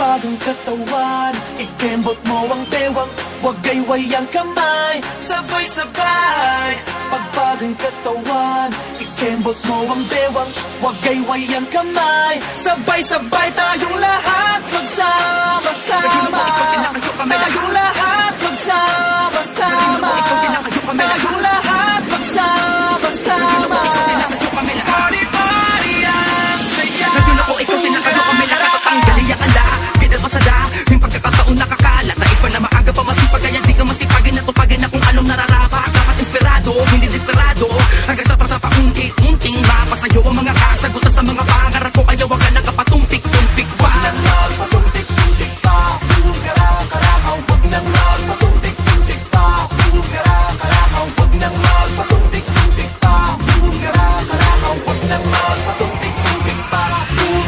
Pagbagang katawan, ikembot mo ang bewang, huwag gayway ang kamay, sabay-sabay. Pagbagang katawan, ikembot mo ang bewang, huwag gayway ang kamay, sabay-sabay tayong lahat magsama-sama. Tayong lahat magsama-sama. Tayong lahat magsama-sama. Party-party ang saya. Nagdun ako, ikaw sila kayo kami lahat patanggalin ang ala. Pinal pasada, yung pagkakataon nakakalat. Na iba na maaga pa masipag, kaya di ka masipagin na tupagin na kung anong nararapa. Dapat inspirado, hindi desperado. Hanggang sa paunti-unting mapasayo ang mga kasagutan sa mga pangarap ko. Kaya wag ka nakapatumpik-tumpik pa. Huwag nang magpatumpik-tumpik pa, huwag kara-karakaw. Huwag nang magpatumpik-tumpik pa, huwag kara-karakaw. Huwag nang magpatumpik-tumpik pa, huwag kara-karakaw. Huwag nang magpatumpik-tumpik pa.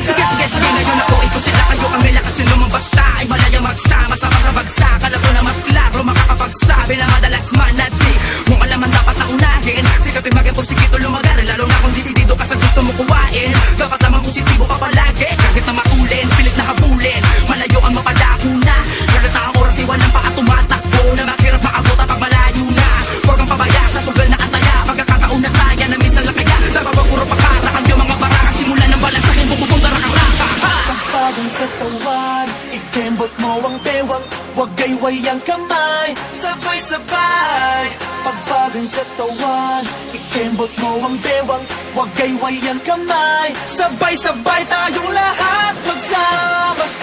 Sige, ngayon ako, ikaw sila kayo ang lakas yung lumabasta. Ay malaya magsama-sama sa bagsak. Alam ko na mas klaro makakapagsabi na madalas manati. Mong alaman dapat na unahin, sikapin maging porsikito lumagaran. Lalo na kung disidido ka sa gusto mo kuwain. Dapat namang positibo ka palagi, kahit na matulin, pilit na habulin. Malayo ang mapalago na, galata ang oras walang pa at tumatakbo. Na maghirap makabota pag malayo na. Huwag kang pabaya sa sugal na ataya. Pagkakataon na taya na minsan lang kaya. Dapat puro pakara, ang iyong mga baraka. Simula ng balas sa akin, bububong raka-raka. Pagbagang katawan, ikembot mo ang bewang, huwag gayway ang kamay, sabay-sabay. Pagbagang katawan, ikembot mo ang bewang, huwag gayway ang kamay, sabay-sabay tayong lahat magsama-sama.